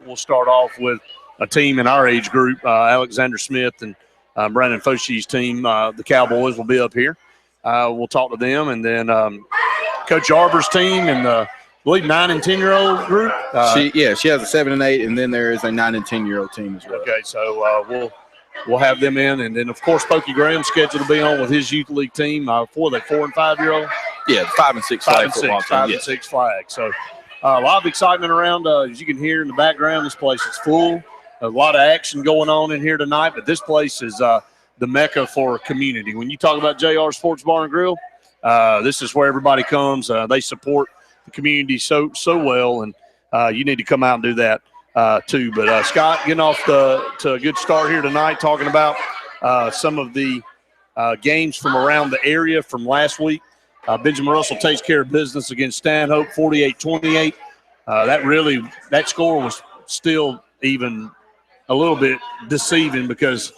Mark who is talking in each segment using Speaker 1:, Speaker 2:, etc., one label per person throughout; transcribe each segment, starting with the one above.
Speaker 1: we'll start off with a team in our age group, Alexander Smith and Brandon Foshi's team. The Cowboys will be up here. We'll talk to them, and then Coach Arbor's team and the, I believe, 9 and 10-year-old group.
Speaker 2: She has a 7 and 8, and then there is a 9 and 10-year-old team as well.
Speaker 1: Okay, so we'll have them in, and then of course Pokey Graham's scheduled to be on with his youth league team. 4 and 5-year-old.
Speaker 2: Yeah, 5 and 6 flag football team.
Speaker 1: 5 and 6 flag. So a lot of excitement around. As you can hear in the background, this place is full. A lot of action going on in here tonight, but this place is the mecca for community. When you talk about JR Sports Bar and Grill, this is where everybody comes. They support the community so well, and you need to come out and do that too. But Scott, getting off to a good start here tonight, talking about some of the games from around the area from last week. Benjamin Russell takes care of business against Stanhope, 48-28. That score was still even a little bit deceiving because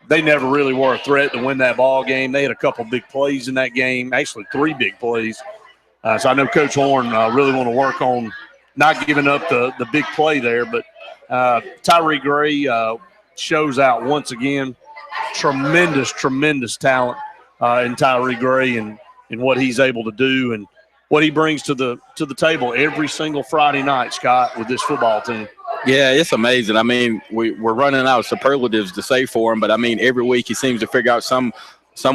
Speaker 1: they never really were a threat to win that ball game. They had a couple big plays in that game, actually 3 big plays. So I know Coach Horn really want to work on not giving up the big play there. But Tyree Gray shows out once again. Tremendous talent in Tyree Gray and what he's able to do and what he brings to the table every single Friday night, Scott, with this football team.
Speaker 2: Yeah, it's amazing. I mean, we're running out of superlatives to say for him, but I mean, every week he seems to figure out some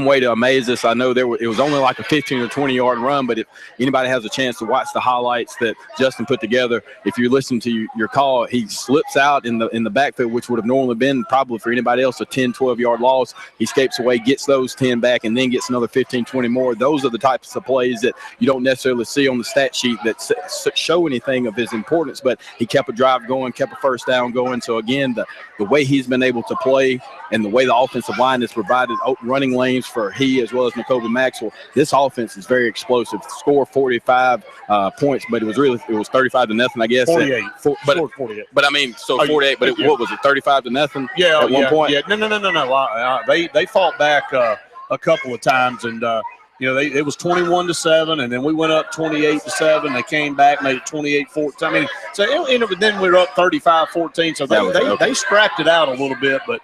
Speaker 2: way to amaze us. I know it was only like a 15 or 20-yard run, but if anybody has a chance to watch the highlights that Justin put together, if you listen to your call, he slips out in the backfield, which would have normally been probably for anybody else a 10, 12-yard loss. He escapes away, gets those 10 back, and then gets another 15, 20 more. Those are the types of plays that you don't necessarily see on the stat sheet that show anything of his importance, but he kept a drive going, kept a first down going. So, again, the way he's been able to play and the way the offensive line has provided running lanes for he as well as Nakobe Maxwell, this offense is very explosive. Score 45 points, but it was 35-0, I guess.
Speaker 1: 48.
Speaker 2: But
Speaker 1: 48.
Speaker 2: But I mean, so 48. But what was it? 35-0.
Speaker 1: Yeah.
Speaker 2: At one point.
Speaker 1: Yeah. No. They fought back a couple of times, and it was 21-7, and then we went up 28-7. They came back, made it 28-14. I mean, so then we were up 35-14. So they scrapped it out a little bit, but.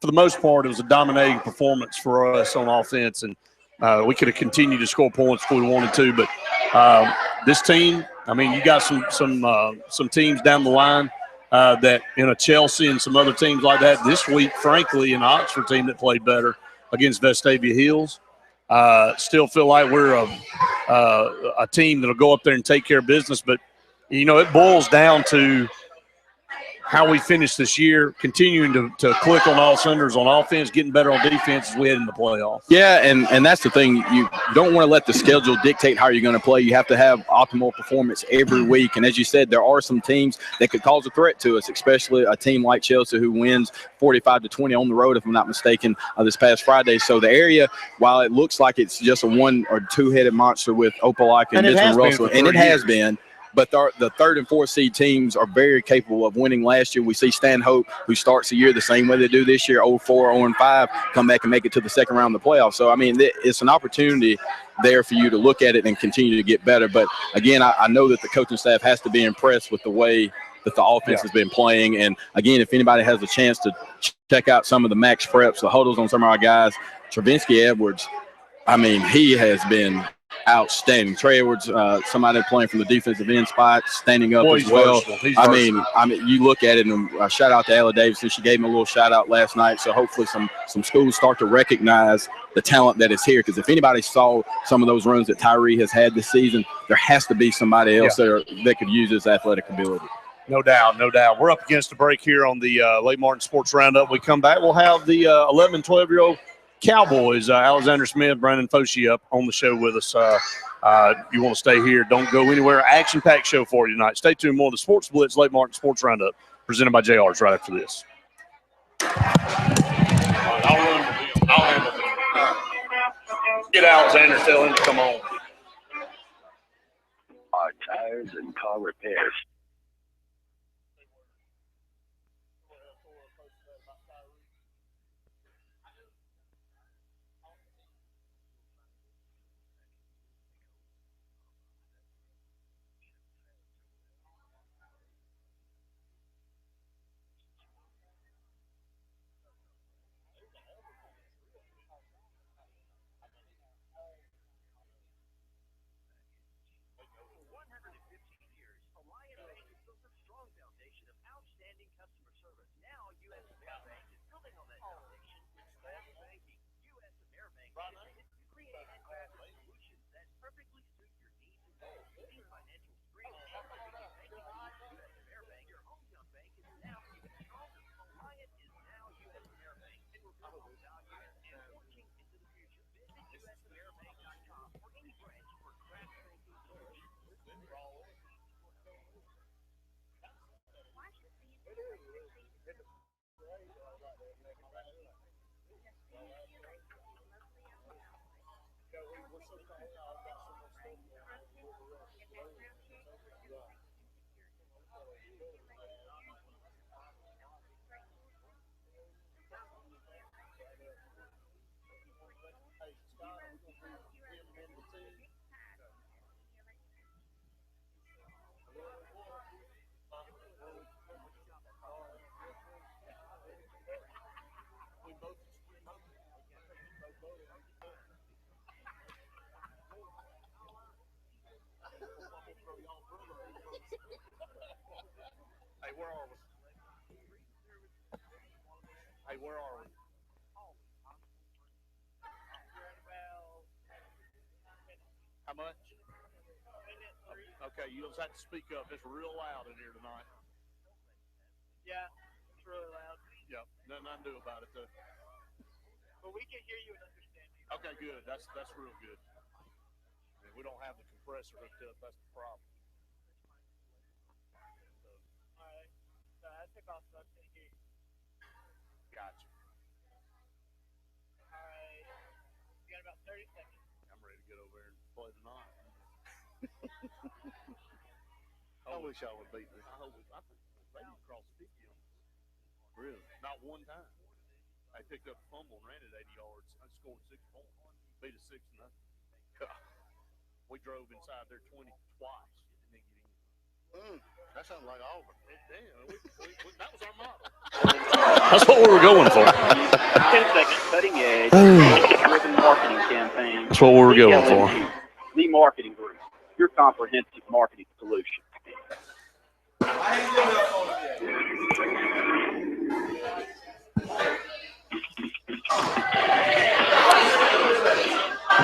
Speaker 1: For the most part, it was a dominating performance for us on offense, and we could have continued to score points if we wanted to. But this team, I mean, you got some teams down the line that Chelsea and some other teams like that. This week, frankly, an Oxford team that played better against Vestavia Hills. Still feel like we're a team that'll go up there and take care of business. But it boils down to how we finish this year, continuing to click on all cylinders on offense, getting better on defense as we head in the playoffs. Yeah,
Speaker 2: and that's the thing. You don't want to let the schedule dictate how you're going to play. You have to have optimal performance every week. And as you said, there are some teams that could cause a threat to us, especially a team like Chelsea who wins 45-20 on the road, if I'm not mistaken, this past Friday. So the area, while it looks like it's just a 1 or 2-headed monster with Opelika and Benjamin Russell, and it has been, but the 3rd and 4th seed teams are very capable of winning. Last year, we see Stanhope, who starts the year the same way they do this year, 0-4, 0-5, come back and make it to the second round of the playoffs. So, I mean, it's an opportunity there for you to look at it and continue to get better. But, again, I know that the coaching staff has to be impressed with the way that the offense has been playing. And, again, if anybody has a chance to check out some of the max preps, the huddles on some of our guys, Travinsky Edwards, I mean, he has been – outstanding. Trey Edwards, somebody playing from the defensive end spot, standing up as well. I mean, you look at it, and shout out to Ella Davidson. She gave him a little shout out last night. So hopefully some schools start to recognize the talent that is here. Because if anybody saw some of those runs that Tyree has had this season, there has to be somebody else that could use his athletic ability.
Speaker 1: No doubt. We're up against a break here on the Lake Martin Sports Roundup. We come back, we'll have the 11 and 12-year-old Cowboys, Alexander Smith, Brandon Foshee up on the show with us. You want to stay here, don't go anywhere. Action-packed show for you tonight. Stay tuned. More of the Sports Blitz, Lake Martin Sports Roundup, presented by JR's right after this. All right, I'll handle it. Get Alexander, tell him to come on.
Speaker 3: Our tires and car repairs.
Speaker 1: Hey, where are we? Hey, where are we? How much? Okay, you just have to speak up. It's real loud in here tonight.
Speaker 4: Yeah, it's really loud.
Speaker 1: Yep, nothing I can do about it though.
Speaker 4: But we can hear you and understand you.
Speaker 1: Okay, good. That's real good. I mean, we don't have the compressor hooked up. That's the problem.
Speaker 4: All right. So I took off so I can hear you.
Speaker 1: Gotcha.
Speaker 4: All right. You got about 30 seconds.
Speaker 1: I'm ready to get over there and play tonight.
Speaker 5: I wish I would beat me.
Speaker 1: I think they crossed 50 on us. Really? Not one time. They picked up a fumble and ran it 80 yards. I scored 6 points. Beat us 6-0. We drove inside their 20 twice and then get in.
Speaker 5: That sounds like Auburn.
Speaker 1: Damn, that was our model. That's what we were going for.
Speaker 3: 10 seconds, cutting edge, driven marketing campaign.
Speaker 1: That's what we were going for.
Speaker 3: The Marketing Group, your comprehensive marketing solution.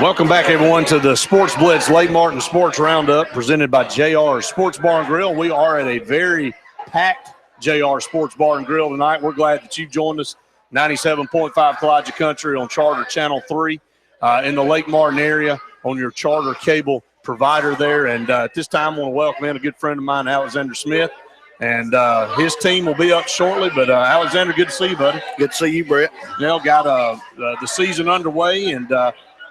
Speaker 1: Welcome back, everyone, to the Sports Blitz Lake Martin Sports Roundup presented by JR Sports Bar and Grill. We are at a very packed JR Sports Bar and Grill tonight. We're glad that you've joined us. 97.5 Kowaliga Country on Charter Channel 3 in the Lake Martin area on your Charter cable provider there. And at this time, I want to welcome in a good friend of mine, Alexander Smith. And his team will be up shortly. But, Alexander, good to see you, buddy.
Speaker 5: Good to see you, Brett.
Speaker 1: Got the season underway. And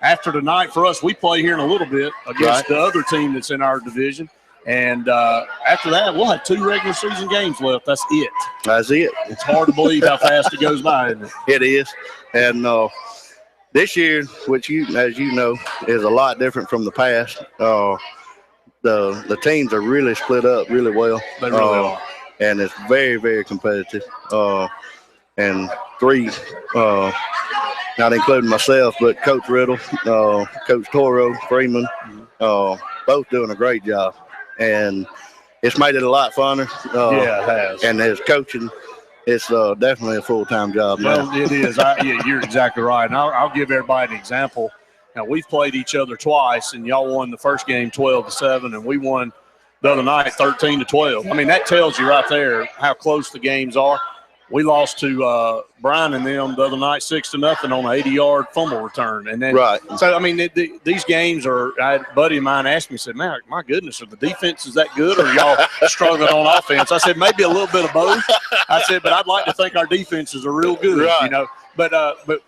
Speaker 1: after tonight, for us, we play here in a little bit against the other team that's in our division. And after that, we'll have 2 regular season games left. That's it.
Speaker 5: That's it.
Speaker 1: It's hard to believe how fast it goes by, isn't it?
Speaker 5: It is. And this year, which as you know, is a lot different from the past. The teams are really split up really well.
Speaker 1: They really are.
Speaker 5: And it's very, very competitive. And 3, not including myself, but Coach Riddle, Coach Toro, Freeman, both doing a great job. And it's made it a lot funner.
Speaker 1: Yeah, it has.
Speaker 5: And as coaching, it's definitely a full-time job now.
Speaker 1: Well, it is. You're exactly right. And I'll give everybody an example. Now, we've played each other twice, and y'all won the first game 12-7, and we won the other night 13-12. I mean, that tells you right there how close the games are. We lost to Brian and them the other night 6-0 on an 80-yard fumble return. And then, so, I mean, these games are – I had a buddy of mine asked me, said, man, my goodness, are the defenses that good or are y'all struggling on offense? I said, maybe a little bit of both. I said, but I'd like to think our defenses are real good, you know. But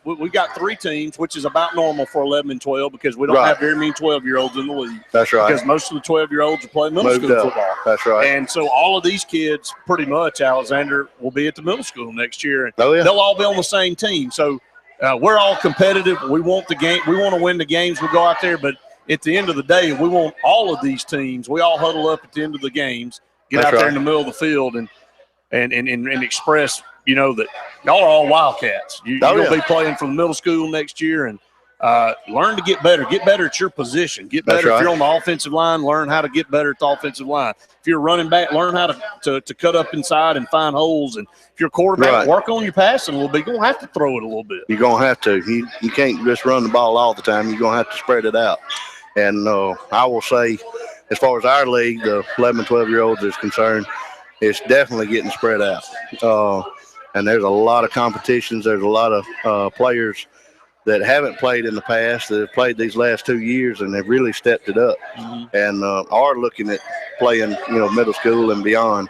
Speaker 1: we've got 3 teams, which is about normal for 11 and 12 because we don't have very many 12-year-olds in the league.
Speaker 5: That's right.
Speaker 1: Because most of the 12-year-olds are playing middle school football.
Speaker 5: That's right.
Speaker 1: And so all of these kids, pretty much, Alexander, will be at the middle school next year. And they'll all be on the same team. So we're all competitive. We want the game. We want to win the games. We go out there. But at the end of the day, we want all of these teams. We all huddle up at the end of the games, get out there in the middle of the field and express, you know, that y'all are all Wildcats. You're going to be playing for the middle school next year. And learn to get better. Get better at your position. Get better if you're on the offensive line. Learn how to get better at the offensive line. If you're running back, learn how to cut up inside and find holes. And if you're a quarterback, work on your passing a little bit. You're going to have to throw it a little bit.
Speaker 5: You're going to have to. You can't just run the ball all the time. You're going to have to spread it out. And I will say, as far as our league, the 11, 12-year-olds is concerned, it's definitely getting spread out. And there's a lot of competitions. There's a lot of players that haven't played in the past, that have played these last 2 years, and they've really stepped it up and are looking at playing, middle school and beyond.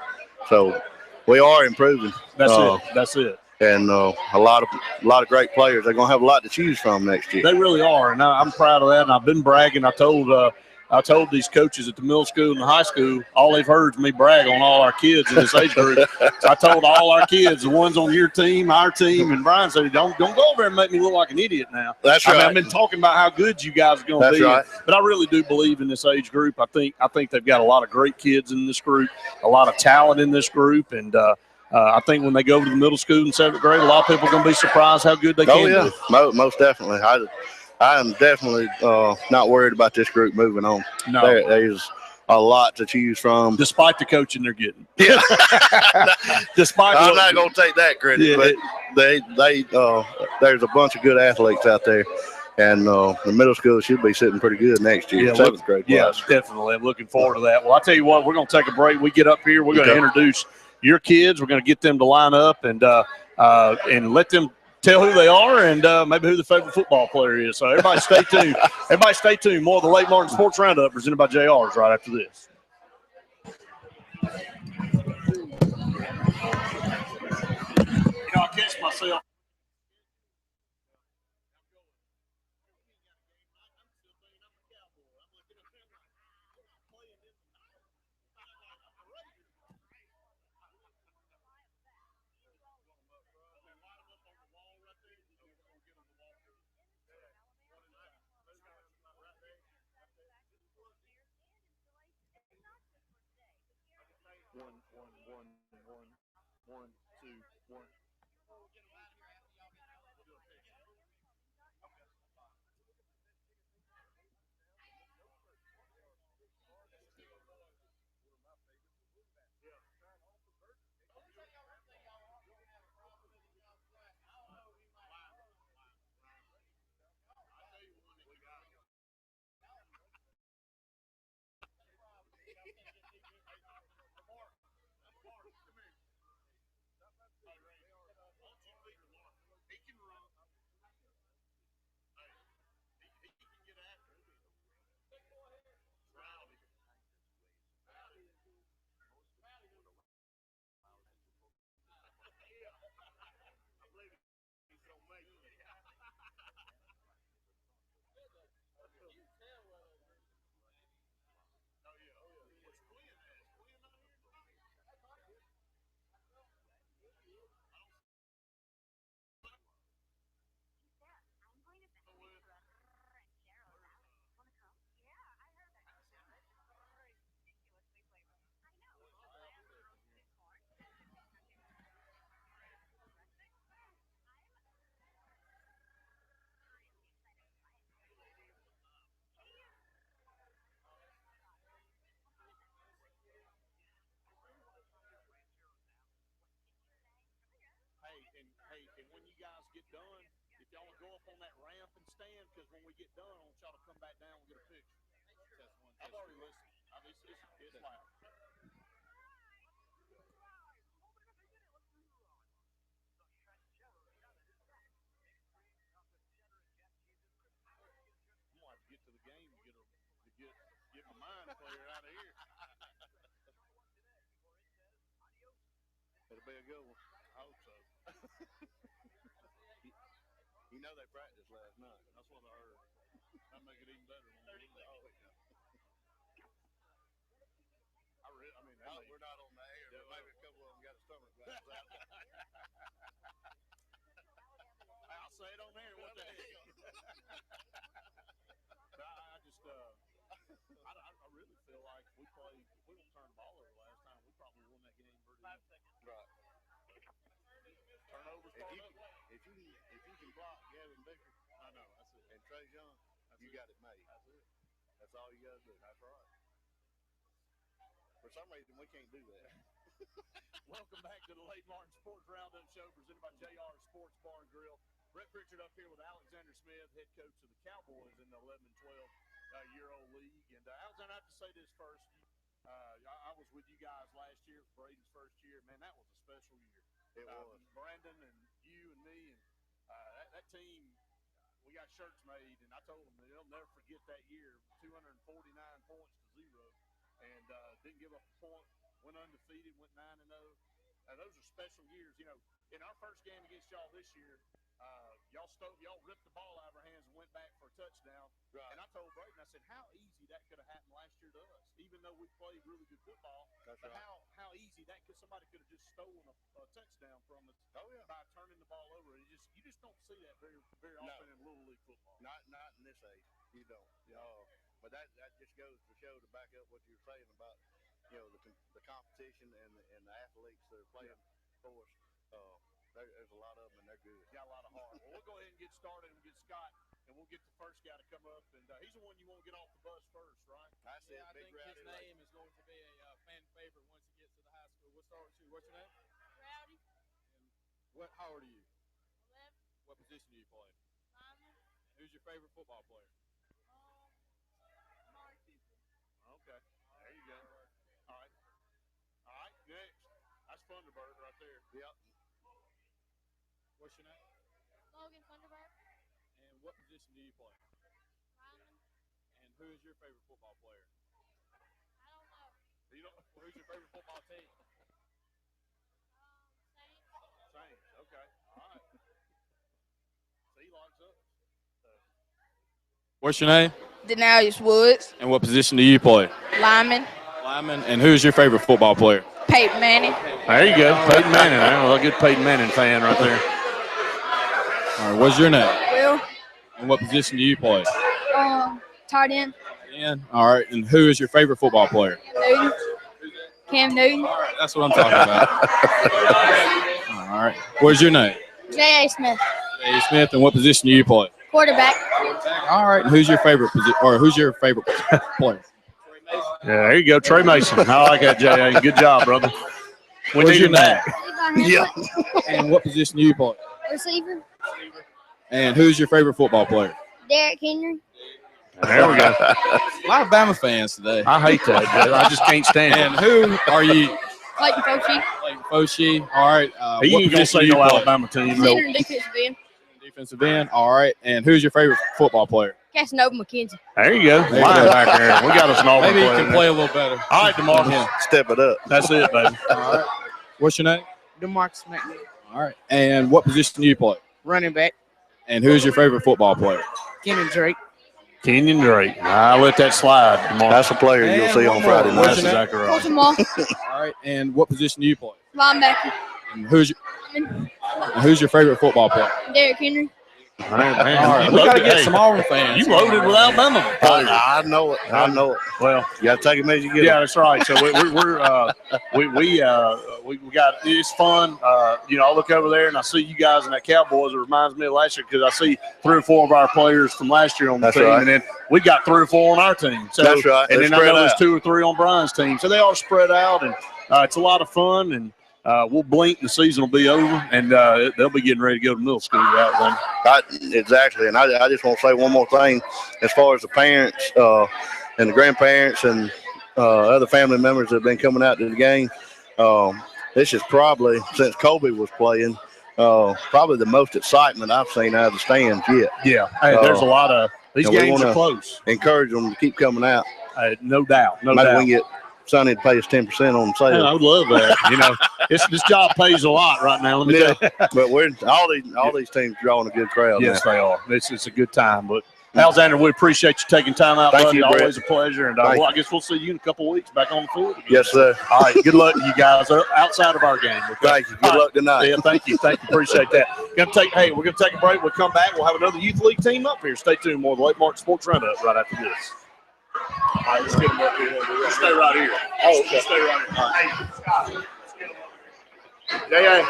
Speaker 5: So we are improving.
Speaker 1: That's it.
Speaker 5: And a lot of great players. They're going to have a lot to choose from next year.
Speaker 1: They really are, and I'm proud of that. And I've been bragging. I told these coaches at the middle school and the high school, all they've heard is me brag on all our kids in this age group. So I told all our kids, the ones on your team, our team, and Brian said, don't go over there and make me look like an idiot now.
Speaker 5: That's right.
Speaker 1: I've been talking about how good you guys are going to be.
Speaker 5: Right.
Speaker 1: But I really do believe in this age group. I think they've got a lot of great kids in this group, a lot of talent in this group, and I think when they go to the middle school in 7th grade, a lot of people are going to be surprised how good they can do.
Speaker 5: Most definitely. I am definitely not worried about this group moving on.
Speaker 1: No.
Speaker 5: There's a lot to choose from.
Speaker 1: Despite the coaching they're getting.
Speaker 5: Yeah.
Speaker 1: I'm
Speaker 5: not going to take that credit, but there's a bunch of good athletes out there. And the middle school should be sitting pretty good next year, 7th grade.
Speaker 1: Yeah, definitely. I'm looking forward to that. Well, I'll tell you what, we're going to take a break. We get up here, we're going to introduce your kids. We're going to get them to line up and let them tell who they are and maybe who the favorite football player is. So everybody stay tuned. Everybody stay tuned. More of the Lake Martin Sports Roundup presented by JR's right after this. I catch myself. One, two, one. And when you guys get done, if y'all will go up on that ramp and stand, because when we get done, I want y'all to come back down and get a picture. I've already listened. It's loud. I'm going to have to get to the game to get my mind clear out of here. It'll be a good one. I hope so. You know they practiced last night. That's what I heard. That'll make it even better. We're not on the air, but maybe a couple of them got a stomach bug. I'll say it on there. What the hell? I really feel like if we don't turn the ball over last time, we probably won that game pretty 5 seconds. Right. Turnovers. If you can block Gavin Baker, I know. That's it. And
Speaker 5: Trey Young, you got it made.
Speaker 1: That's it.
Speaker 5: That's all you got to do.
Speaker 1: That's right.
Speaker 5: For some reason, we can't do that.
Speaker 1: Welcome back to the Late Martin Sports Roundup Show presented by JR Sports Bar and Grill. Brett Pritchard up here with Alexander Smith, head coach of the Cowboys in the 11 and 12-year-old league. And Alexander, I have to say this first. I was with you guys last year for Braden's first year. Man, that was a special year.
Speaker 5: It was.
Speaker 1: Brandon and you and me and that team, we got shirts made, and I told them they'll never forget that year, 249 points to 0, and didn't give up a point, went undefeated, went 9-0. Those are special years. You know, in our first game against y'all this year, y'all ripped the ball out of our hands and went back for a touchdown.
Speaker 5: Right.
Speaker 1: And I told Braden, I said, how easy that could have happened last year to us, even though we played really good football.
Speaker 5: That's
Speaker 1: but
Speaker 5: right.
Speaker 1: how easy that could somebody could have just stolen a touchdown from us by turning the ball over. You just don't see that very often in Little League football.
Speaker 5: Not in this age. You don't.
Speaker 1: Yeah.
Speaker 5: But that just goes to show to back up what you're saying about the competition and the athletes that are playing for us. There's a lot of them, and they're good.
Speaker 1: Got a lot of heart. Well, we'll go ahead and get started and get Scott, and we'll get the first guy to come up. And he's the one you want to get off the bus first, right?
Speaker 5: That's it.
Speaker 6: I
Speaker 5: Big
Speaker 6: think
Speaker 5: Rowdy
Speaker 6: his name is going to be a fan favorite once he gets to the high school. We'll start with you. What's your name?
Speaker 7: Rowdy.
Speaker 6: And how old are you?
Speaker 7: 11.
Speaker 6: What position do you play?
Speaker 7: Lineman.
Speaker 6: Who's your favorite football player?
Speaker 7: Mark Cooper.
Speaker 1: Okay. There you go. All right. Next. That's Thunderbird right there.
Speaker 5: Yep.
Speaker 6: What's your name?
Speaker 7: Logan Thunderbird.
Speaker 6: And what position do you play?
Speaker 7: Lineman.
Speaker 6: And who is your favorite football player?
Speaker 7: I don't know.
Speaker 6: Who's your favorite football team?
Speaker 7: Saints.
Speaker 1: Saints. Okay. All right. So he locks up.
Speaker 6: What's your name?
Speaker 8: Denalius Woods.
Speaker 6: And what position do you play?
Speaker 8: Lineman.
Speaker 6: Lineman. And who's your favorite football player?
Speaker 8: Peyton Manning.
Speaker 1: There you go. Peyton Manning. A good Peyton Manning fan right there.
Speaker 6: All right. What's your name?
Speaker 8: Will.
Speaker 6: And what position do you play?
Speaker 8: Tight end.
Speaker 6: Ian. All right. And who is your favorite football player?
Speaker 8: Newton. Cam Newton.
Speaker 6: All right. That's what I'm talking about. All right. What's your name?
Speaker 8: J.A. Smith.
Speaker 6: J.A. Smith. And what position do you play?
Speaker 8: Quarterback.
Speaker 6: All right. And who's your favorite player?
Speaker 1: Yeah, there you go. Trey Mason. I like that, J.A. Good job, brother. We
Speaker 6: What's
Speaker 1: need
Speaker 6: your
Speaker 1: him back.
Speaker 8: Yeah.
Speaker 6: And what position do you play?
Speaker 8: Receiver.
Speaker 6: And who's your favorite football player?
Speaker 8: Derrick Henry.
Speaker 1: There we go.
Speaker 6: A lot of Bama fans today.
Speaker 1: I hate that. I just can't stand
Speaker 6: And
Speaker 1: it.
Speaker 6: who are you?
Speaker 8: Clayton Fochie.
Speaker 6: Clayton Fochie. All right.
Speaker 1: You
Speaker 6: What
Speaker 1: ain't going to
Speaker 6: position
Speaker 1: say
Speaker 6: do you
Speaker 1: no
Speaker 6: play?
Speaker 1: Alabama team.
Speaker 8: Center and defensive end.
Speaker 6: Defensive end. All right. And who's your favorite football player?
Speaker 8: Casanova McKenzie.
Speaker 1: There you go.
Speaker 6: There you
Speaker 1: Linebacker. We got us an Auburn
Speaker 6: Maybe he
Speaker 1: player
Speaker 6: can
Speaker 1: there.
Speaker 6: play a little better.
Speaker 1: All right, DeMarcus.
Speaker 5: Step it up.
Speaker 1: That's it, baby.
Speaker 6: All right. What's your name?
Speaker 8: DeMarcus McNeil.
Speaker 6: All right. And what position do you play?
Speaker 8: Running back.
Speaker 6: And who's your favorite football player?
Speaker 8: Kenyon Drake.
Speaker 1: Kenyon Drake. I let that slide, DeMarcus.
Speaker 5: That's a player you'll
Speaker 6: And
Speaker 5: see
Speaker 6: one
Speaker 5: on
Speaker 6: more.
Speaker 5: Friday
Speaker 6: What's
Speaker 5: night.
Speaker 1: That's
Speaker 6: your name?
Speaker 1: exactly right.
Speaker 8: Baltimore.
Speaker 6: All right. And what position do you play?
Speaker 8: Linebacker.
Speaker 6: And who's your favorite football player?
Speaker 8: Derrick Henry.
Speaker 1: All right, man.
Speaker 6: All right.
Speaker 1: You
Speaker 6: We got to
Speaker 1: loaded-
Speaker 6: get
Speaker 1: hey,
Speaker 6: some Auburn fans.
Speaker 1: You loaded with Alabama players.
Speaker 5: I know it. I know it.
Speaker 1: Well,
Speaker 5: You got to take them as you get
Speaker 1: yeah,
Speaker 5: them.
Speaker 1: that's right. So we got it's fun. I look over there and I see you guys and that Cowboys. It reminds me of last year because I see 3 or 4 of our players from last year on the
Speaker 5: That's
Speaker 1: team,
Speaker 5: right.
Speaker 1: and then we got 3 or 4 on our team. So,
Speaker 5: That's right.
Speaker 1: And
Speaker 5: They're
Speaker 1: then I know
Speaker 5: spread
Speaker 1: there's
Speaker 5: out.
Speaker 1: 2 or 3 on Brian's team. So they are spread out, and it's a lot of fun. And we'll blink, and the season will be over, and they'll be getting ready to go to middle school.
Speaker 5: Exactly. And I just want to say one more thing as far as the parents and the grandparents and other family members that have been coming out to the game. This is probably, since Kobe was playing, probably the most excitement I've seen out of the stands yet.
Speaker 1: Yeah. Hey, there's a lot of these
Speaker 5: and we
Speaker 1: games are
Speaker 5: wanna
Speaker 1: close.
Speaker 5: Encourage them to keep coming out.
Speaker 1: No doubt. No
Speaker 5: Maybe
Speaker 1: doubt.
Speaker 5: we can get Sonny to pay us 10% on
Speaker 1: Man,
Speaker 5: sale.
Speaker 1: I would love that. This job pays a lot right now. Let me tell you.
Speaker 5: But we're all these teams drawing a good crowd.
Speaker 1: Yes, they are. It's a good time. But Alexander, we appreciate you taking time out,
Speaker 5: Thank
Speaker 1: buddy.
Speaker 5: you, Brett.
Speaker 1: Always a pleasure. And
Speaker 5: Thank
Speaker 1: I guess we'll see you in a couple of weeks back on the field again.
Speaker 5: Yes, sir.
Speaker 1: All right. Good luck to you guys outside of our game. Okay?
Speaker 5: Thank you. Good
Speaker 1: All
Speaker 5: luck tonight.
Speaker 1: Yeah, thank you. Appreciate that. We're gonna take a break. We'll come back. We'll have another youth league team up here. Stay tuned. More of the Late Martin Sports Roundup right after this. All right, let's get them up here. We'll stay right here. Oh, okay. Stay right here. All right. Hey, Scott, let's get them up. Yeah.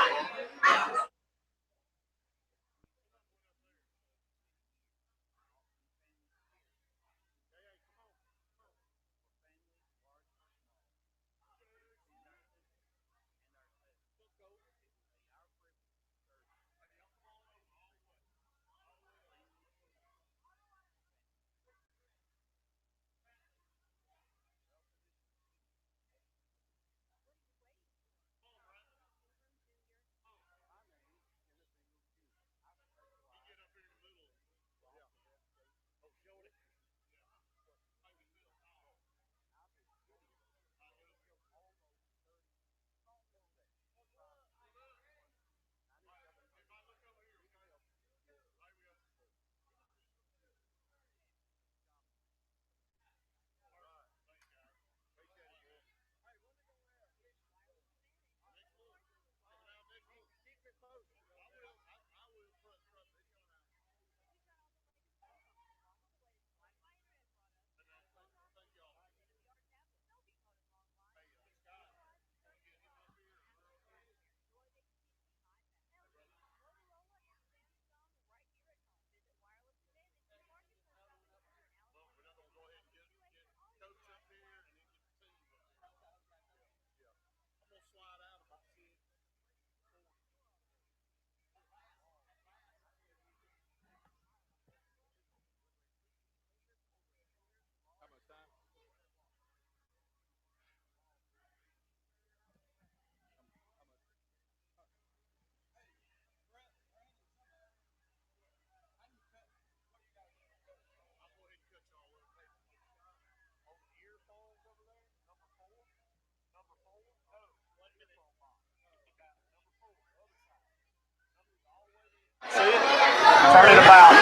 Speaker 3: Turn it about.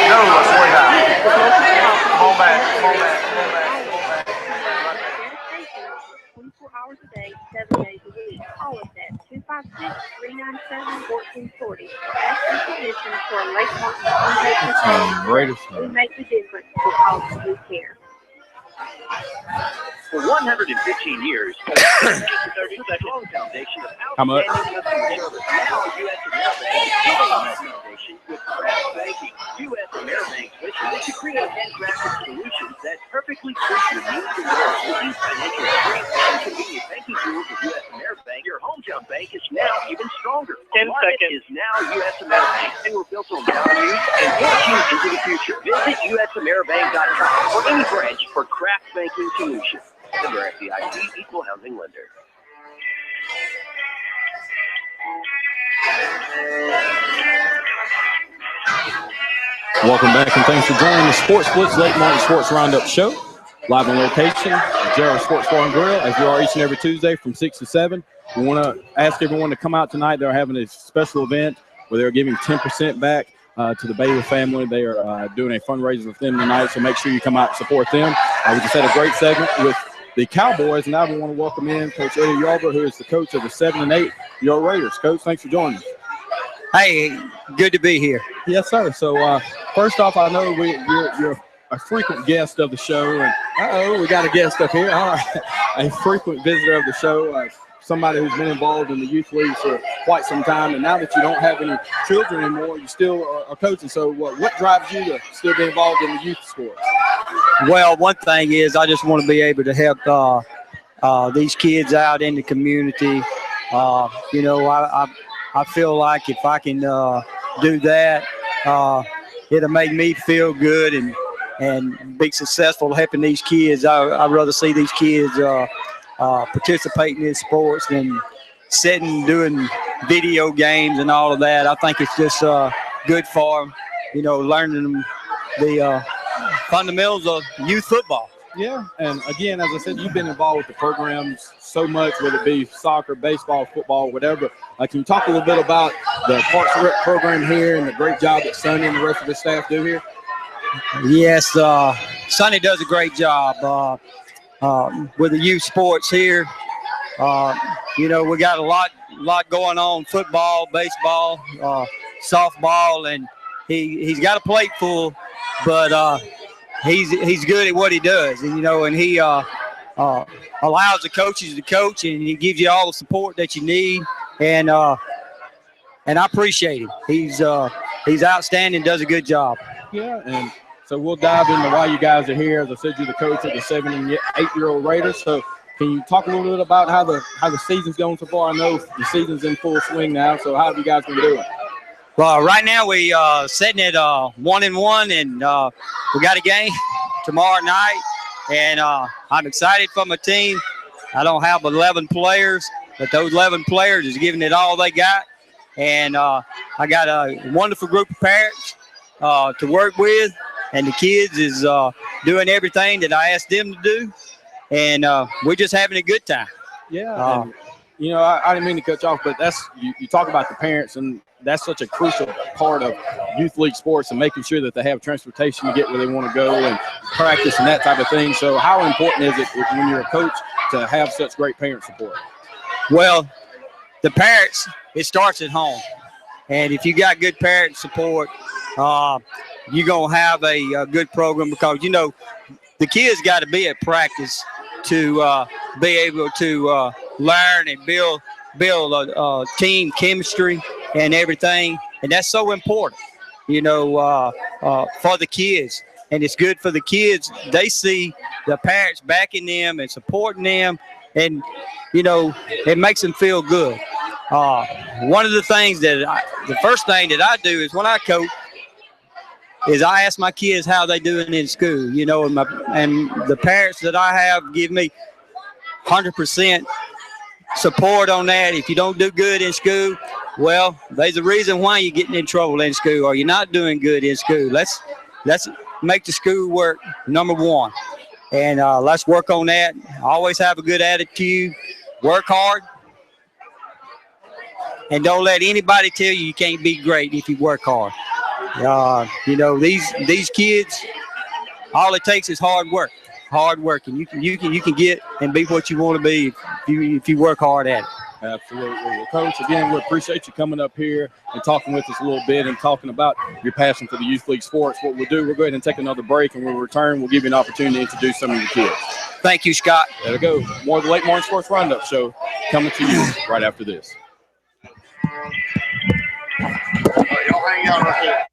Speaker 3: No, sweetheart. Come on back. Come on back.
Speaker 9: 24 hours a day, 7 days a week. Call us at 256-397-1440. Ask for permission for a late
Speaker 6: Raiders.
Speaker 9: We make the difference because we care.
Speaker 3: For 115 years, the foundation of
Speaker 6: How much?
Speaker 3: outstanding customer service. Now, U.S. Ameribank Foundation with craft banking. U.S. Ameribank's mission is to create handcrafted solutions that perfectly suit your needs and goals. With these financial strength and convenient banking tools of U.S. Ameribank, your hometown bank is now even stronger.
Speaker 4: 10 seconds.
Speaker 3: Is now U.S. Ameribank, and we're built on values and launching into the future. Visit USAmeribank.com or any branch for craft banking solutions. Member FDIC, equal housing lender.
Speaker 6: Welcome back, and thanks for joining the Sports Blitz Late Morning Sports Roundup Show. Live on location at Gerald Sports Bar and Grill, as we are each and every Tuesday from 6 to 7. We want to ask everyone to come out tonight. They're having a special event where they're giving 10% back to the Bailey family. They are doing a fundraiser with them tonight, so make sure you come out and support them. We just had a great segment with the Cowboys, and now we want to welcome in Coach Eddie Yarber, who is the coach of the 7 and 8-year-old Raiders. Coach, thanks for joining us.
Speaker 10: Hey, good to be here.
Speaker 6: Yes, sir. So first off, I know you're a frequent guest of the show, and we got a guest up here. All right, a frequent visitor of the show. Somebody who's been involved in the youth league for quite some time, and now that you don't have any children anymore, you still are coaching. So what drives you to still be involved in the youth sports?
Speaker 10: Well, one thing is I just want to be able to help these kids out in the community. I feel like if I can do that, it'll make me feel good and be successful helping these kids. I'd rather see these kids participating in sports than sitting doing video games and all of that. I think it's just good for them, learning them the fundamentals of youth football.
Speaker 6: Yeah, and again, as I said, you've been involved with the programs so much, whether it be soccer, baseball, football, whatever. Can you talk a little bit about the Parks and Rec program here and the great job that Sonny and the rest of the staff do here?
Speaker 10: Yes, Sonny does a great job with the youth sports here. We got a lot going on: football, baseball, softball, and he's got a plate full, but he's good at what he does, and he allows the coaches to coach, and he gives you all the support that you need, and I appreciate him. He's outstanding, does a good job.
Speaker 6: Yeah, and so we'll dive into why you guys are here. As I said, you're the coach of the 7 and 8-year-old Raiders. So can you talk a little bit about how the season's going so far? I know the season's in full swing now, so how have you guys been doing?
Speaker 10: Well, right now we sitting at 1-1, and we got a game tomorrow night, and I'm excited for my team. I don't have 11 players, but those 11 players is giving it all they got, and I got a wonderful group of parents to work with, and the kids is doing everything that I asked them to do, and we're just having a good time.
Speaker 6: Yeah. I didn't mean to cut you off, but that's you talk about the parents, and that's such a crucial part of youth league sports and making sure that they have transportation to get where they want to go and practice and that type of thing. So how important is it when you're a coach to have such great parent support?
Speaker 10: Well, the parents, it starts at home. And if you got good parent support, you're going to have a good program, because, the kids got to be at practice to be able to learn and build team chemistry and everything. And that's so important, for the kids. And it's good for the kids. They see the parents backing them and supporting them, and, it makes them feel good. One of the things the first thing that I do is when I coach is I ask my kids how they doing in school, and the parents that I have give me 100% support on that. If you don't do good in school, well, there's a reason why you're getting in trouble in school, or you're not doing good in school. Let's make the school work number one, and let's work on that. Always have a good attitude, work hard, and don't let anybody tell you can't be great if you work hard. You know, these kids, all it takes is hard work, and you can get and be what you want to be if you work hard at it.
Speaker 6: Absolutely. Well, Coach, again, we appreciate you coming up here and talking with us a little bit and talking about your passion for the youth league sports. What we'll do, we'll go ahead and take another break, and when we return, we'll give you an opportunity to introduce some of your kids.
Speaker 10: Thank you, Scott.
Speaker 6: There we go. More of the Late Morning Sports Roundup show coming to you right after this.
Speaker 5: Y'all hang out right there.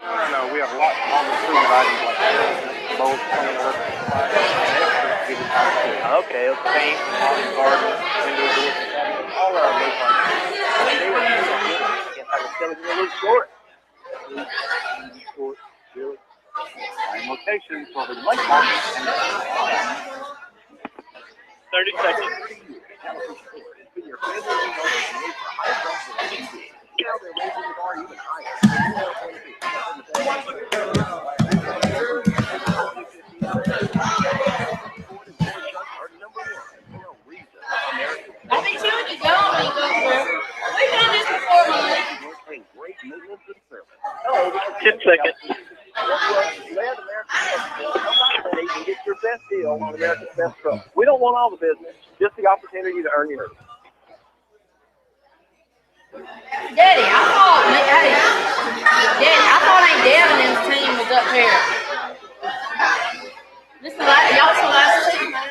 Speaker 11: No, we have a lot of improvement items like both framework, okay, paint, garden, window doors, all our big parts. They were I guess I could tell it in a little short. Short, really. Same location for the lake market.
Speaker 4: 30 seconds.
Speaker 11: Now they're raising the bar even higher.
Speaker 7: I've been telling you, y'all ain't go through. We've done this before, man.
Speaker 11: Hello, this is
Speaker 4: 10 seconds.
Speaker 11: You get your best deal on America's Best Truck. We don't want all the business, just the opportunity to earn yours.
Speaker 7: Daddy, I thought Aunt Devin and his team was up here. This is like y'all's the last team, man.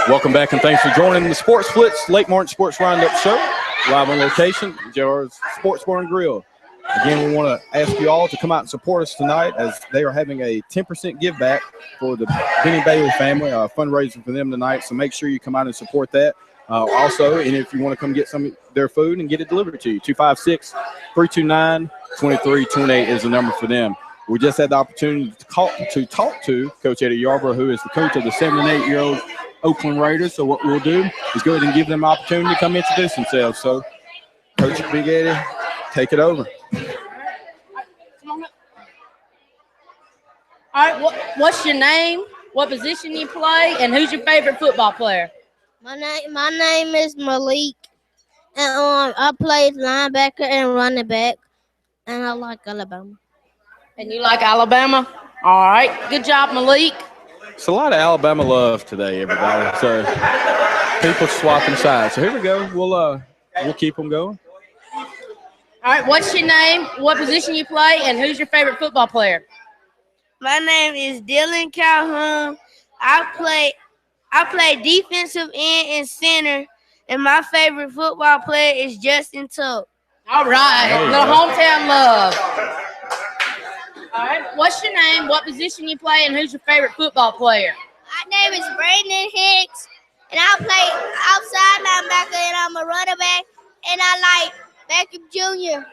Speaker 6: Welcome back, and thanks for joining the Sports Blitz Late Morning Sports Roundup show, live on location, JR's Sports Bar and Grill. Again, we want to ask you all to come out and support us tonight as they are having a 10% give back for the Benny Bailey family, a fundraiser for them tonight. So make sure you come out and support that. Also, and if you want to come get some of their food and get it delivered to you, 256-329-2328 is the number for them. We just had the opportunity to talk to Coach Eddie Yarborough, who is the coach of the 7- and 8-year-old Oakland Raiders. So what we'll do is go ahead and give them an opportunity to come introduce themselves. So, Coach Big Eddie, take it over.
Speaker 7: All right, what's your name? What position you play? And who's your favorite football player?
Speaker 12: My name is Malik, and I play linebacker and running back, and I like Alabama.
Speaker 7: And you like Alabama? All right, good job, Malik.
Speaker 6: It's a lot of Alabama love today, everybody. So people swapping sides. So here we go. We'll keep them going.
Speaker 7: All right, what's your name, what position you play, and who's your favorite football player?
Speaker 12: My name is Dylan Calhoun. I play defensive end and center, and my favorite football player is Justin Tuck.
Speaker 7: All right, little hometown love. All right, what's your name, what position you play, and who's your favorite football player?
Speaker 12: My name is Brandon Hicks, and I play outside linebacker, and I'm a running back, and I like Beckham Jr.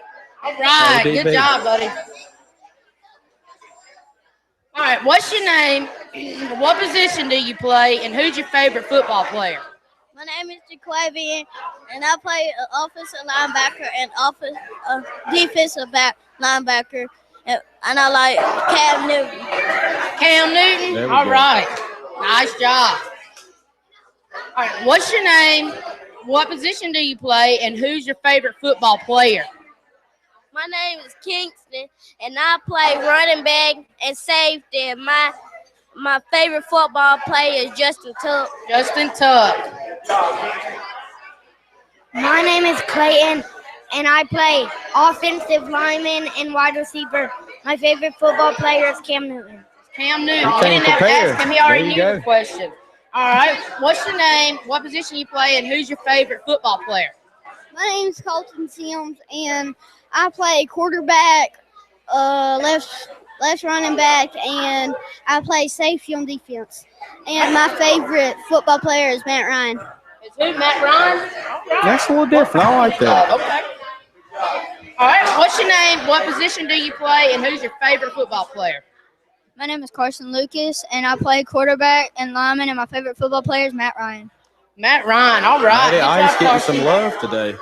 Speaker 7: All right, good job, buddy. All right, what's your name, what position do you play, and who's your favorite football player?
Speaker 12: My name is Jaquavian, and I play offensive linebacker and defensive back linebacker, and I like Cam Newton.
Speaker 7: Cam Newton? All right. Nice job. All right, what's your name, what position do you play, and who's your favorite football player?
Speaker 12: My name is Kingston, and I play running back and safety. And my favorite football player is Justin Tuck.
Speaker 7: Justin Tuck.
Speaker 12: My name is Clayton, and I play offensive lineman and wide receiver. My favorite football player is Cam Newton.
Speaker 7: Cam Newton. You didn't have to ask him. He already knew the question. All right. What's your name, what position you play, and who's your favorite football player?
Speaker 12: My name is Colton Sims, and I play quarterback, left running back, and I play safety on defense. And my favorite football player is Matt Ryan.
Speaker 7: Is who, Matt Ryan?
Speaker 6: That's a little different. I like that.
Speaker 7: Okay. All right. What's your name, what position do you play, and who's your favorite football player?
Speaker 12: My name is Carson Lucas, and I play quarterback and lineman, and my favorite football player is Matt Ryan.
Speaker 7: Matt Ryan. All right.
Speaker 6: Ice getting some love today.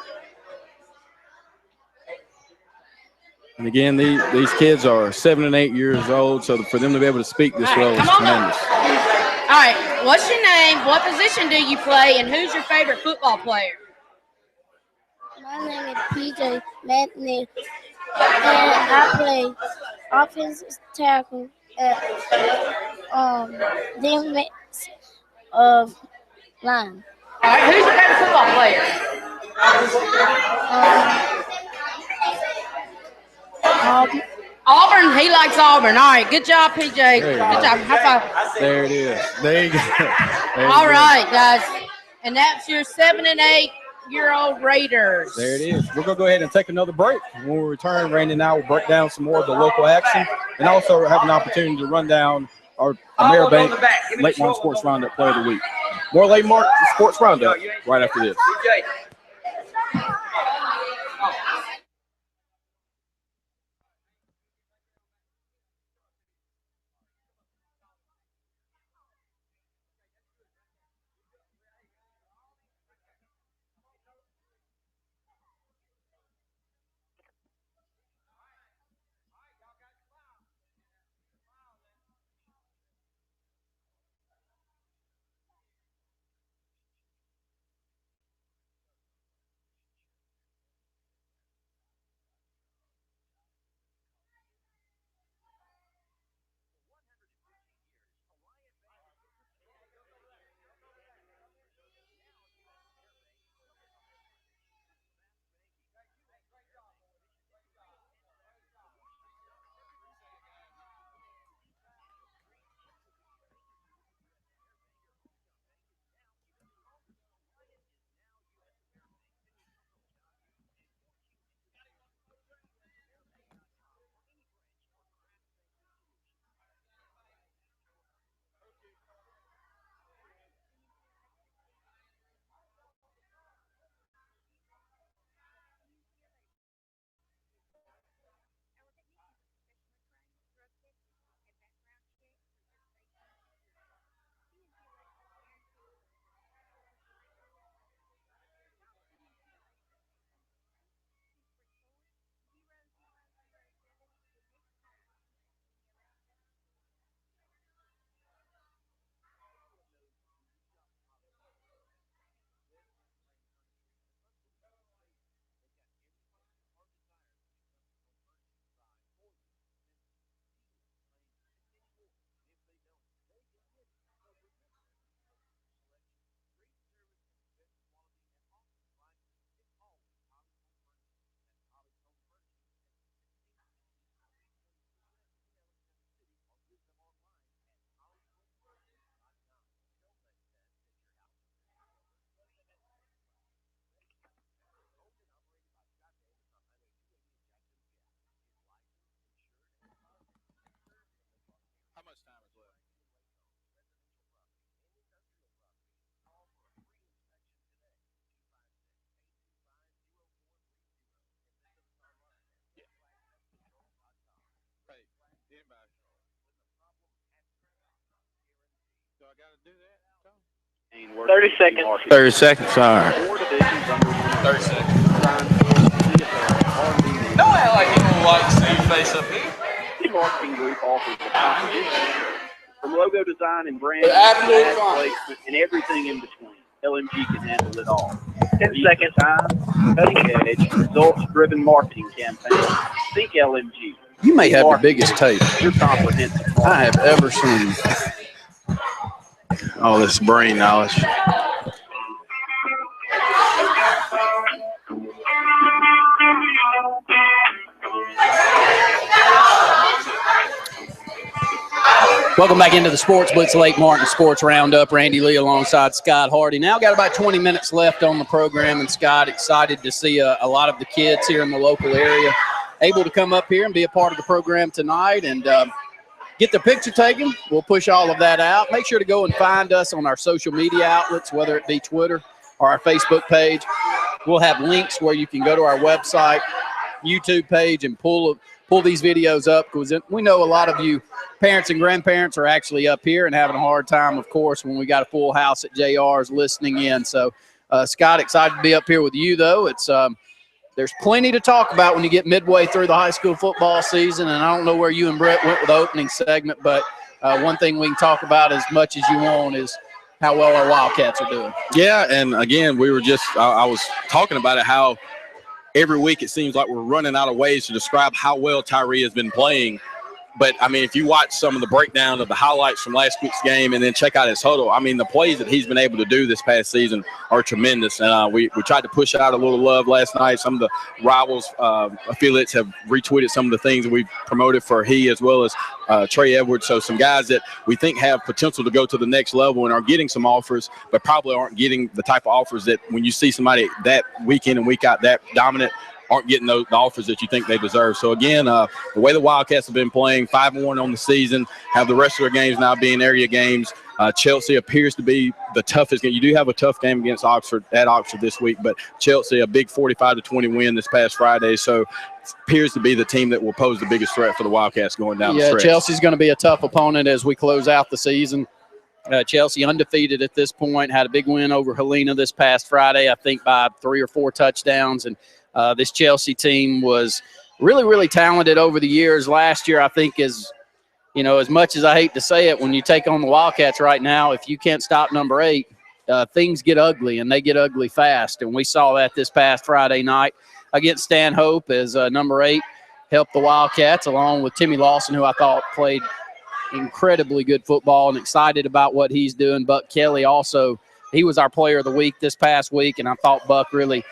Speaker 6: And again, these kids are 7 and 8 years old, so for them to be able to speak this well is tremendous.
Speaker 7: All right, what's your name, what position do you play, and who's your favorite football player?
Speaker 12: My name is PJ Matney, and I play offensive tackle at defense of line.
Speaker 7: All right, who's your favorite football player? Auburn, he likes Auburn. All right, good job, PJ. Good job. High five.
Speaker 6: There it is. There you go.
Speaker 7: All right, guys. And that's your 7 and 8 year old Raiders.
Speaker 6: There it is. We're going to go ahead and take another break. When we return, Randy and I will break down some more of the local action and also have an opportunity to run down our Ameribank Late Martin Sports Roundup Player of the Week. More Late Martin Sports Roundup right after this. do
Speaker 11: 30 seconds.
Speaker 6: 30 seconds. All right.
Speaker 2: 30 seconds. Don't act like you don't like to see your face up here.
Speaker 3: The marketing group offers the competition from logo design and brand,
Speaker 2: Absolutely
Speaker 3: ad
Speaker 2: fine.
Speaker 3: placement, and everything in between. LMG can handle it all. 10 second time, cutting edge, results-driven marketing campaign. Think LMG.
Speaker 2: You may have the biggest tape
Speaker 3: Your comprehensive
Speaker 2: I have ever seen. All this brain knowledge.
Speaker 13: Welcome back into the Sports Blitz Lake Martin Sports Roundup. Randy Lee alongside Scott Hardy. Now got about 20 minutes left on the program, and Scott, excited to see a lot of the kids here in the local area able to come up here and be a part of the program tonight and get their picture taken. We'll push all of that out. Make sure to go and find us on our social media outlets, whether it be Twitter or our Facebook page. We'll have links where you can go to our website, YouTube page, and pull these videos up, because we know a lot of you parents and grandparents are actually up here and having a hard time, of course, when we got a full house at JR's listening in. So, Scott, excited to be up here with you, though. It's there's plenty to talk about when you get midway through the high school football season, and I don't know where you and Brett went with the opening segment, but one thing we can talk about as much as you want is how well our Wildcats are doing.
Speaker 2: Yeah, and again, we were just I was talking about it, how every week it seems like we're running out of ways to describe how well Tyree has been playing. But, I mean, if you watch some of the breakdown of the highlights from last week's game and then check out his huddle, I mean, the plays that he's been able to do this past season are tremendous. And we tried to push out a little love last night. Some of the Rivals affiliates have retweeted some of the things that we've promoted for he, as well as Trey Edwards. So some guys that we think have potential to go to the next level and are getting some offers, but probably aren't getting the type of offers that when you see somebody that week in and week out that dominant, aren't getting the offers that you think they deserve. So, again, the way the Wildcats have been playing, 5-1 on the season, have the rest of their games now being area games. Chelsea appears to be the toughest game. You do have a tough game against Oxford at Oxford this week, but Chelsea, a big 45-20 win this past Friday. So, appears to be the team that will pose the biggest threat for the Wildcats going down the stretch.
Speaker 13: Yeah, Chelsea's going to be a tough opponent as we close out the season. Chelsea undefeated at this point, had a big win over Helena this past Friday, I think by 3 or 4 touchdowns, and this Chelsea team was really, really talented over the years. Last year, I think, is, you know, as much as I hate to say it, when you take on the Wildcats right now, if you can't stop number 8, things get ugly, and they get ugly fast. And we saw that this past Friday night against Stanhope as number 8 helped the Wildcats, along with Timmy Lawson, who I thought played incredibly good football, and excited about what he's doing. Buck Kelly also, he was our player of the week this past week, and I thought Buck really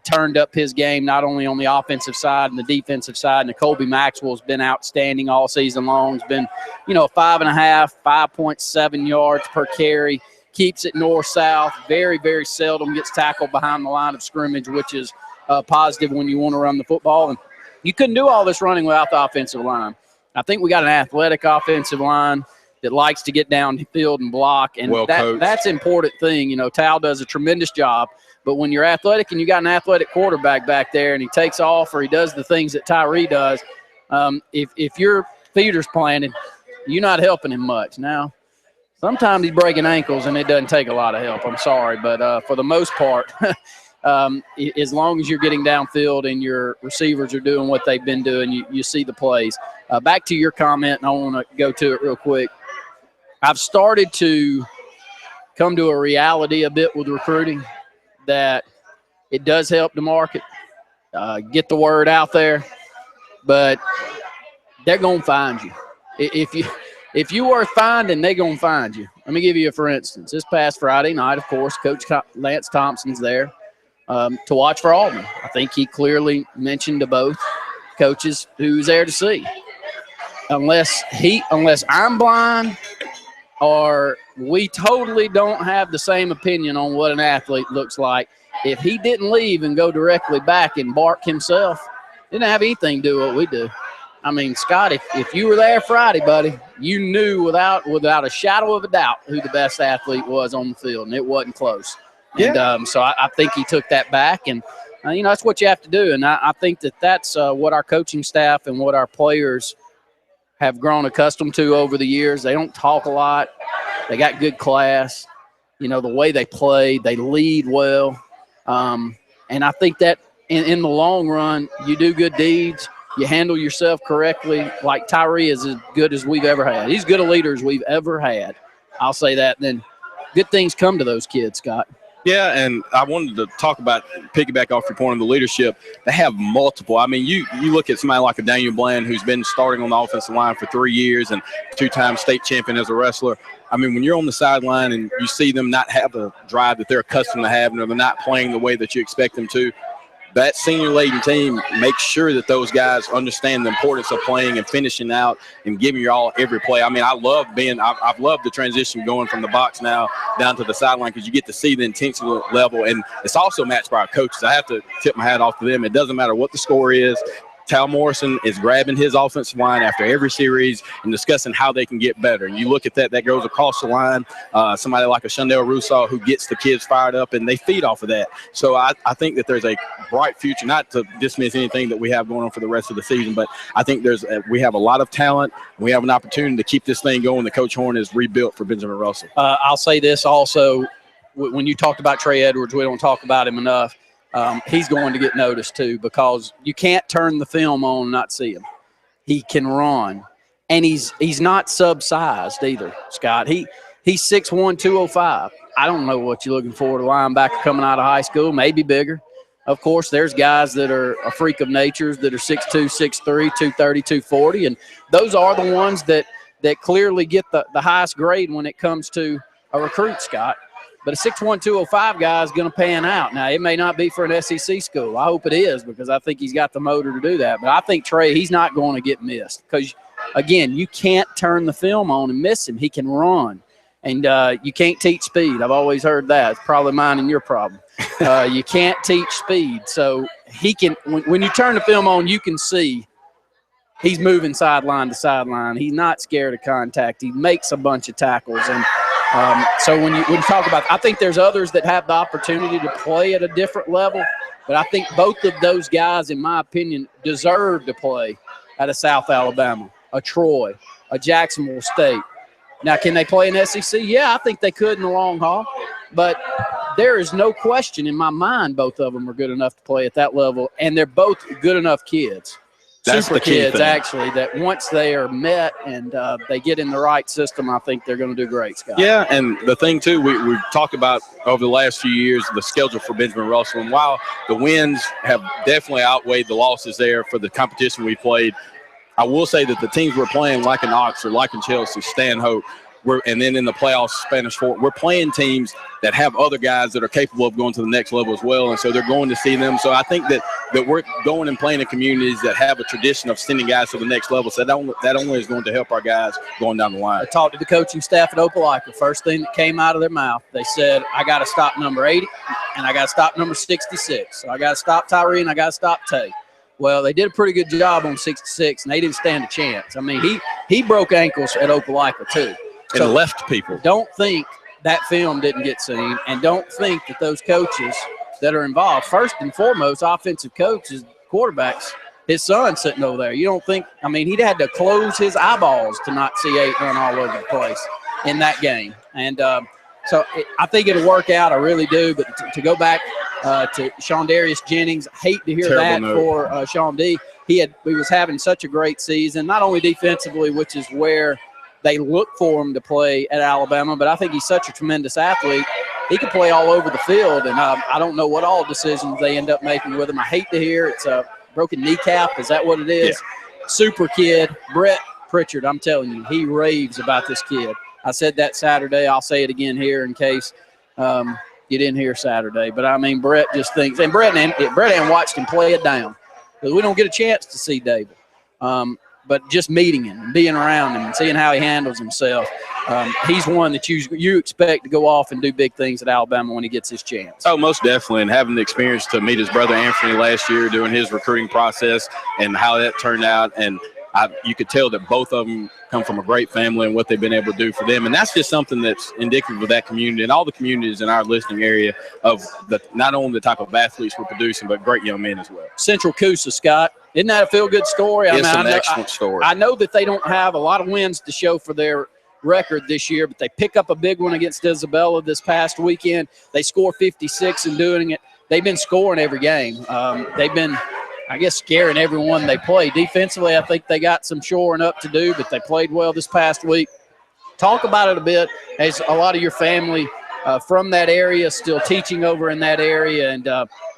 Speaker 13: turned up his game, not only on the offensive side and the defensive side. And Colby Maxwell's been outstanding all season long. He's been, 5.5, 5.7 yards per carry, keeps it north-south, very, very seldom gets tackled behind the line of scrimmage, which is positive when you want to run the football. And you couldn't do all this running without the offensive line. I think we got an athletic offensive line that likes to get downfield and block, and that's an important thing. Tal does a tremendous job. But when you're athletic and you got an athletic quarterback back there and he takes off or he does the things that Tyree does, if your feeder's planted, you're not helping him much. Now, sometimes he's breaking ankles and it doesn't take a lot of help. I'm sorry. But for the most part, as long as you're getting downfield and your receivers are doing what they've been doing, you see the plays. Back to your comment, and I want to go to it real quick. I've started to come to a reality a bit with recruiting, that it does help the market, get the word out there, but they're going to find you. If you worth finding, they're going to find you. Let me give you a for instance. This past Friday night, of course, Coach Lance Thompson's there to watch for Auburn. I think he clearly mentioned to both coaches who's there to see. Unless I'm blind or we totally don't have the same opinion on what an athlete looks like, if he didn't leave and go directly back and bark himself, didn't have anything to do with what we do. I mean, Scott, if you were there Friday, buddy, you knew without a shadow of a doubt who the best athlete was on the field, and it wasn't close. Yeah. And so I think he took that back, and, that's what you have to do. And I think that's what our coaching staff and what our players have grown accustomed to over the years. They don't talk a lot. They got good class. You know, the way they play, they lead well. And I think that in the long run, you do good deeds, you handle yourself correctly. Like Tyree is as good as we've ever had. He's as good a leader as we've ever had. I'll say that. Then good things come to those kids, Scott.
Speaker 2: Yeah, and I wanted to talk about, piggyback off your point on the leadership. They have multiple. I mean, you look at somebody like a Daniel Bland who's been starting on the offensive line for 3 years and 2-time state champion as a wrestler. I mean, when you're on the sideline and you see them not have the drive that they're accustomed to having, or they're not playing the way that you expect them to, that senior-laden team makes sure that those guys understand the importance of playing and finishing out and giving your all every play. I mean, I've loved the transition going from the box now down to the sideline, because you get to see the intensity level, and it's also matched by our coaches. I have to tip my hat off to them. It doesn't matter what the score is. Tal Morrison is grabbing his offensive line after every series and discussing how they can get better. And you look at that goes across the line. Somebody like a Shondell Rusaw who gets the kids fired up, and they feed off of that. So I think that there's a bright future, not to dismiss anything that we have going on for the rest of the season, but I think we have a lot of talent. We have an opportunity to keep this thing going that Coach Horn has rebuilt for Benjamin Russell.
Speaker 13: I'll say this also. When you talked about Trey Edwards, we don't talk about him enough. He's going to get noticed too, because you can't turn the film on and not see him. He can run, and he's not sub-sized either, Scott. He's 6'1", 205. I don't know what you're looking for, a linebacker coming out of high school, maybe bigger. Of course, there's guys that are a freak of nature that are 6'2", 6'3", 230, 240, and those are the ones that clearly get the highest grade when it comes to a recruit, Scott. But a 6'1", 205 guy is going to pan out. Now, it may not be for an SEC school. I hope it is, because I think he's got the motor to do that. But I think Trey, he's not going to get missed, because, again, you can't turn the film on and miss him. He can run. And you can't teach speed. I've always heard that. It's probably mine and your problem. You can't teach speed. So he can – when you turn the film on, you can see he's moving sideline to sideline. He's not scared of contact. He makes a bunch of tackles. And so when you talk about – I think there's others that have the opportunity to play at a different level, but I think both of those guys, in my opinion, deserve to play at a South Alabama, a Troy, a Jacksonville State. Now, can they play in SEC? Yeah, I think they could in the long haul, but there is no question in my mind both of them are good enough to play at that level, and they're both good enough kids.
Speaker 2: That's
Speaker 13: Super
Speaker 2: the key
Speaker 13: kids,
Speaker 2: thing.
Speaker 13: actually, that once they are met and they get in the right system, I think they're going to do great, Scott.
Speaker 2: Yeah, and the thing, too, we've talked about over the last few years, the schedule for Benjamin Russell. And while the wins have definitely outweighed the losses there for the competition we played, I will say that the teams we're playing, like in Oxford, like in Chelsea, Stanhope, and then in the playoffs, Spanish Fort, we're playing teams that have other guys that are capable of going to the next level as well, and so they're going to see them. So I think that we're going and playing in communities that have a tradition of sending guys to the next level, so that only is going to help our guys going down the line.
Speaker 13: I talked to the coaching staff at Opelika. First thing that came out of their mouth, they said, I got to stop number 80, and I got to stop number 66. So I got to stop Tyree, and I got to stop Tay. Well, they did a pretty good job on 66, and they didn't stand a chance. I mean, he broke ankles at Opelika too.
Speaker 2: And
Speaker 13: So
Speaker 2: left people.
Speaker 13: Don't think that film didn't get seen, and don't think that those coaches that are involved, first and foremost, offensive coaches, quarterbacks, his son sitting over there. You don't think – I mean, he'd had to close his eyeballs to not see 8 run all over the place in that game. And I think it'll work out. I really do. But to go back to Shondarius Jennings, I hate to hear
Speaker 2: Terrible
Speaker 13: that
Speaker 2: note.
Speaker 13: for Sean D. He was having such a great season, not only defensively, which is where – they look for him to play at Alabama, but I think he's such a tremendous athlete. He can play all over the field, and I don't know what all decisions they end up making with him. I hate to hear it's a broken kneecap. Is that what it is? Yeah. Super kid. Brett Pritchard, I'm telling you, he raves about this kid. I said that Saturday. I'll say it again here in case you didn't hear Saturday. But, I mean, Brett just thinks – and Brett and watched him play it down, because we don't get a chance to see David. But just meeting him and being around him and seeing how he handles himself, he's one that you expect to go off and do big things at Alabama when he gets his chance.
Speaker 2: Oh, most definitely. And having the experience to meet his brother Anthony last year doing his recruiting process and how that turned out. And you could tell that both of them come from a great family and what they've been able to do for them. And that's just something that's indicative of that community and all the communities in our listening area of not only the type of athletes we're producing, but great young men as well.
Speaker 13: Central Coosa, Scott. Isn't that a feel-good story?
Speaker 2: It's an excellent story.
Speaker 13: I know that they don't have a lot of wins to show for their record this year, but they pick up a big one against Isabella this past weekend. They score 56 in doing it. They've been scoring every game. They've been, I guess, scaring everyone they play. Defensively, I think they got some shoring up to do, but they played well this past week. Talk about it a bit, as a lot of your family from that area still teaching over in that area, and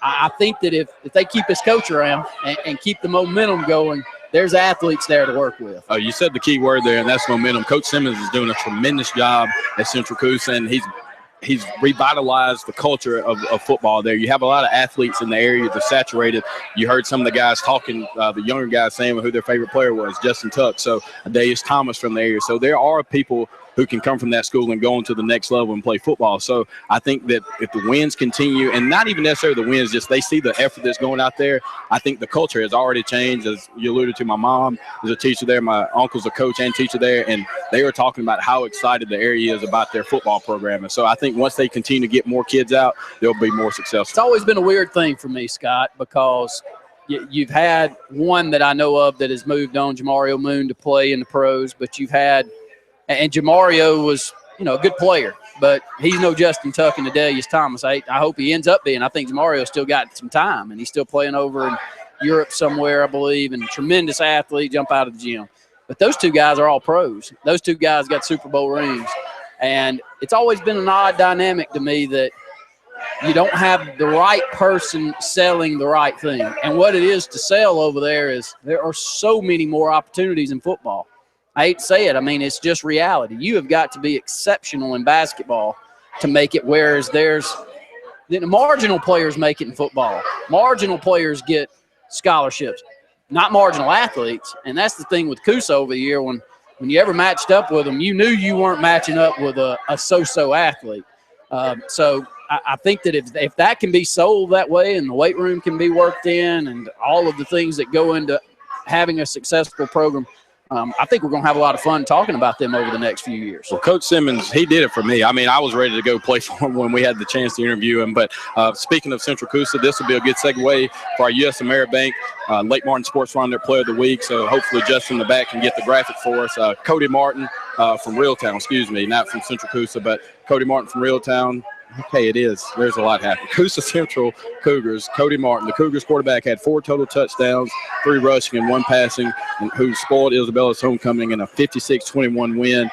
Speaker 13: I think that if they keep his coach around and keep the momentum going, there's athletes there to work with.
Speaker 2: Oh, you said the key word there, and that's momentum. Coach Simmons is doing a tremendous job at Central Coosa, and he's revitalized the culture of football there. You have a lot of athletes in the area that are saturated. You heard some of the guys talking, the younger guys saying who their favorite player was, Justin Tuck. So Darius Thomas from the area. So there are people who can come from that school and go on to the next level and play football. So I think that if the wins continue, and not even necessarily the wins, just they see the effort that's going out there, I think the culture has already changed. As you alluded to, my mom is a teacher there. My uncle's a coach and teacher there, and they were talking about how excited the area is about their football program. And so I think once they continue to get more kids out, they'll be more successful.
Speaker 13: It's always been a weird thing for me, Scott, because you've had one that I know of that has moved on, Jamario Moon, to play in the pros, but you've had – and Jamario was, a good player, but he's no Justin Tuck and Adelius Thomas. I hope he ends up being. I think Jamario still got some time, and he's still playing over in Europe somewhere, I believe, and tremendous athlete, jump out of the gym. But those two guys are all pros. Those two guys got Super Bowl rings. And it's always been an odd dynamic to me that you don't have the right person selling the right thing. And what it is to sell over there is there are so many more opportunities in football. I hate to say it. I mean, it's just reality. You have got to be exceptional in basketball to make it, whereas the marginal players make it in football. Marginal players get scholarships, not marginal athletes. And that's the thing with Coosa over the year. When you ever matched up with them, you knew you weren't matching up with a so-so athlete. So I think that if that can be sold that way and the weight room can be worked in and all of the things that go into having a successful program, I think we're going to have a lot of fun talking about them over the next few years.
Speaker 2: Well, Coach Simmons, he did it for me. I mean, I was ready to go play for him when we had the chance to interview him. But speaking of Central Coosa, this will be a good segue for our U.S. AmeriBank Lake Martin Sports Roundup Player of the Week. So hopefully Justin in the back can get the graphic for us. Cody Martin from Reeltown, not from Central Coosa, but Cody Martin from Reeltown. Okay, it is. There's a lot happening. Coosa Central Cougars, Cody Martin, the Cougars quarterback, had 4 total touchdowns, 3 rushing and 1 passing, and who spoiled Isabella's homecoming in a 56-21 win.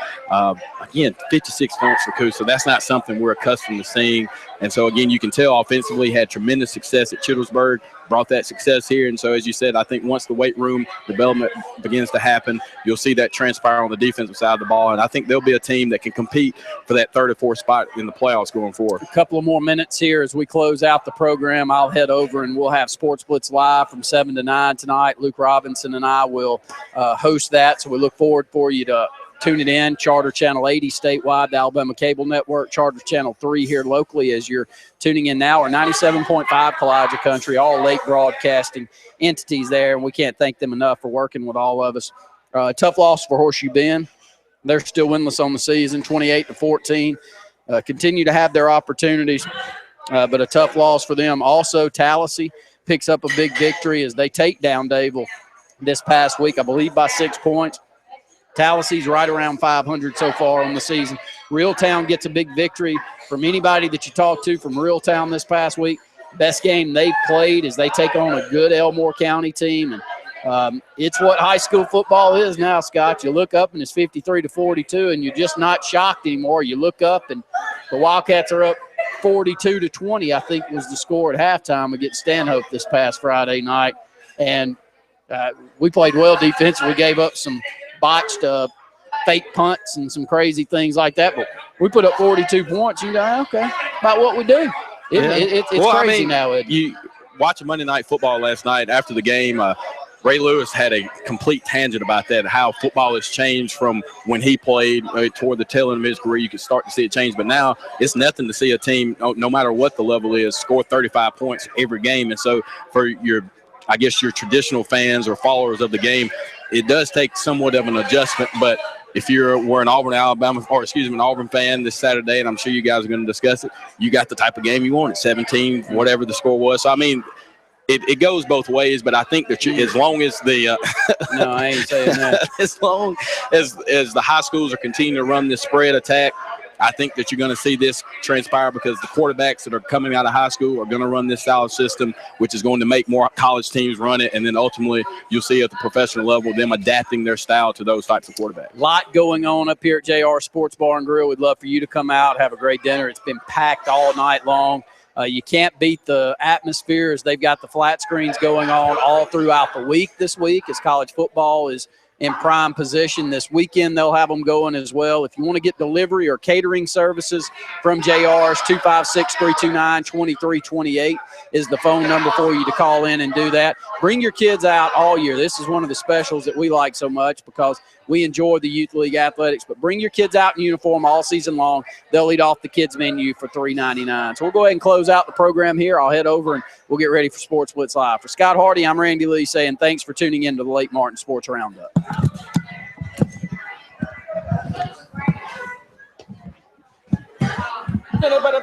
Speaker 2: Again, 56 points for Coosa. That's not something we're accustomed to seeing. And so, again, you can tell offensively had tremendous success at Chittlesburg, brought that success here. And so, as you said, I think once the weight room development begins to happen, you'll see that transpire on the defensive side of the ball. And I think there'll be a team that can compete for that 3rd or 4th spot in the playoffs going forward.
Speaker 13: A couple of more minutes here as we close out the program. I'll head over and we'll have Sports Blitz live from 7 to 9 tonight. Luke Robinson and I will host that. So we look forward for you to tune it in. Charter Channel 80 statewide, the Alabama Cable Network, Charter Channel 3 here locally as you're tuning in now, or 97.5 Kowaliga Country, all late broadcasting entities there, and we can't thank them enough for working with all of us. Tough loss for Horseshoe Bend. They're still winless on the season, 28-14. Continue to have their opportunities, but a tough loss for them. Also, Tallahassee picks up a big victory as they take down Dayville this past week, I believe by 6 points. Tallahassee's right around 500 so far on the season. Reeltown gets a big victory from anybody that you talk to from Reeltown this past week. Best game they've played is they take on a good Elmore County team. And it's what high school football is now, Scott. You look up and it's 53-42, and you're just not shocked anymore. You look up and the Wildcats are up 42-20, I think was the score at halftime against Stanhope this past Friday night. And we played well defensively. We gave up some botched fake punts and some crazy things like that, but we put up 42 points. You go, okay, about what we do. It's crazy now.
Speaker 2: You watch Monday Night Football last night after the game. Ray Lewis had a complete tangent about that, how football has changed from when he played toward the tail end of his career. You could start to see it change, but now it's nothing to see a team, no matter what the level is, score 35 points every game. And so for your traditional fans or followers of the game, it does take somewhat of an adjustment. But if we're an Auburn, an Auburn fan this Saturday, and I'm sure you guys are going to discuss it, you got the type of game you wanted, 17, whatever the score was. So, I mean, it goes both ways, but I think that as long as the
Speaker 13: no, I ain't saying that.
Speaker 2: As long as the high schools are continuing to run this spread attack, I think that you're going to see this transpire because the quarterbacks that are coming out of high school are going to run this style system, which is going to make more college teams run it. And then ultimately you'll see at the professional level them adapting their style to those types of quarterbacks.
Speaker 13: A lot going on up here at JR Sports Bar and Grill. We'd love for you to come out, have a great dinner. It's been packed all night long. You can't beat the atmosphere as they've got the flat screens going on all throughout the week this week as college football is in prime position. This weekend they'll have them going as well. If you want to get delivery or catering services from JR's, 256-329-2328 is the phone number for you to call in and do that. Bring your kids out all year. This is one of the specials that we like so much because we enjoy the Youth League athletics, but bring your kids out in uniform all season long. They'll eat off the kids menu for $3.99. So we'll go ahead and close out the program here. I'll head over and we'll get ready for Sports Blitz Live. For Scott Hardy, I'm Randy Lee saying thanks for tuning in to the Lake Martin Sports Roundup.
Speaker 6: Nobody